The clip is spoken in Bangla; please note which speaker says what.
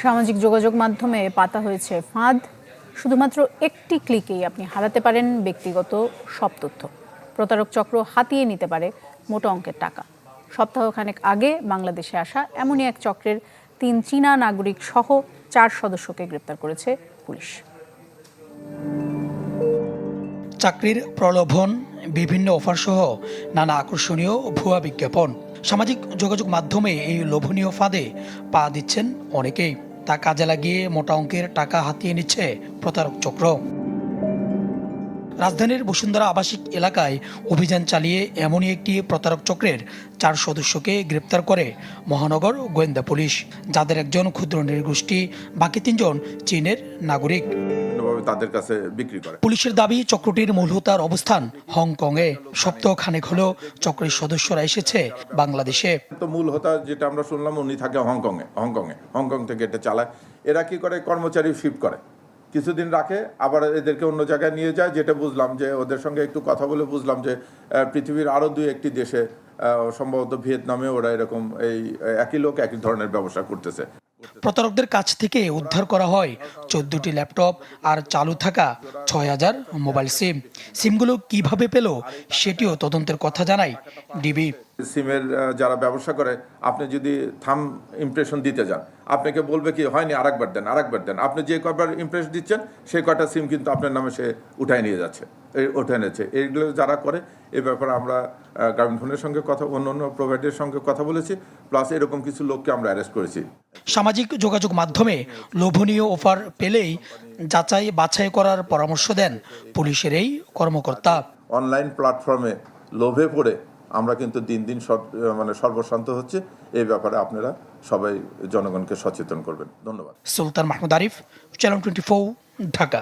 Speaker 1: সামাজিক যোগাযোগ মাধ্যমে পাতা হয়েছে ফাঁদ। শুধুমাত্র একটি ক্লিকেই আপনি হারাতে পারেন ব্যক্তিগত সব তথ্য। প্রতারক চক্র হাতিয়ে নিতে পারে মোটা অঙ্কের টাকা। সপ্তাহখানেক আগে বাংলাদেশে আসা এমনই এক চক্রের 3 চীনা নাগরিক সহ 4 সদস্যকে গ্রেপ্তার করেছে পুলিশ।
Speaker 2: চাকরির প্রলোভন, বিভিন্ন অফার সহ নানা আকর্ষণীয় ভুয়া বিজ্ঞাপন। সামাজিক যোগাযোগ মাধ্যমে এই লোভনীয় ফাঁদে পা দিচ্ছেন অনেকেই। তা কাজে লাগিয়ে মোটা অঙ্কের টাকা হাতিয়ে নিচ্ছে প্রতারক চক্র। রাজধানীর বসুন্ধরা আবাসিক এলাকায় অভিযান চালিয়ে এমনই একটি প্রতারক চক্রের 4 সদস্যকে গ্রেপ্তার করে মহানগর গোয়েন্দা পুলিশ, যাদের একজন ক্ষুদ্র নৃগোষ্ঠী, বাকি 3 জন চীনের নাগরিক।
Speaker 3: তাদের কাছে বিক্রি করে।
Speaker 2: পুলিশের দাবি, চক্রটির মূল হোতার অবস্থান হংকংয়ে। সপ্তাহখানেক হলো চক্রের সদস্যরা এসেছে বাংলাদেশে।
Speaker 3: তো মূল হোতা যেটা আমরা শুনলাম, উনি থাকে হংকং থেকে এটা চালায়। এরা কি করে, কর্মচারী শিফট করে, কিছুদিন রাখে, আবার এদেরকে অন্য জায়গায় নিয়ে যায়। যেটা বুঝলাম যে ওদের সঙ্গে একটু কথা বলে বুঝলাম যে পৃথিবীর আরও 2-1টি দেশে, সম্ভবত ভিয়েতনামে, ওরা এরকম এই একই লোক একই ধরনের ব্যবসা করতেছে।
Speaker 2: প্রতারকদের কাছ থেকে উদ্ধার করা হয় 14টি ল্যাপটপ আর চালু থাকা 6000 মোবাইল সিম। সিমগুলো কিভাবে পেল সেটিও তদন্তের কথা জানায় ডিবি।
Speaker 3: সিমের যারা ব্যবসা করে, আপনি যদি থাম ইমপ্রেশন দিতে যান, আপনাকে বলবে কি, হয়নি, আরেকবার দেন। আপনি যে কয়বার ইমপ্রেস দিচ্ছেন সেই কয়টা সিম কিন্তু আপনার নামে সে উঠায় নিয়ে যাচ্ছে, এইগুলো যারা করে। এই ব্যাপারে আমরা গ্রামীণফোনের সঙ্গে অন্য প্রোভাইডারের সঙ্গে কথা বলেছি, প্লাস এরকম কিছু লোককে আমরা অ্যারেস্ট করেছি।
Speaker 2: সামাজিক যোগাযোগ মাধ্যমে লোভনীয় অফার পেলেই যাচাই বাছাই করার পরামর্শ দেন পুলিশের এই কর্মকর্তা।
Speaker 3: অনলাইন প্ল্যাটফর্মে লোভে পড়ে আমরা কিন্তু দিন সর্বশান্ত হচ্ছে। এই ব্যাপারে আপনারা সবাই জনগণকে সচেতন করবেন। ধন্যবাদ।
Speaker 2: সুলতান মাহমুদ আরিফ, চ্যানেল 24, ঢাকা।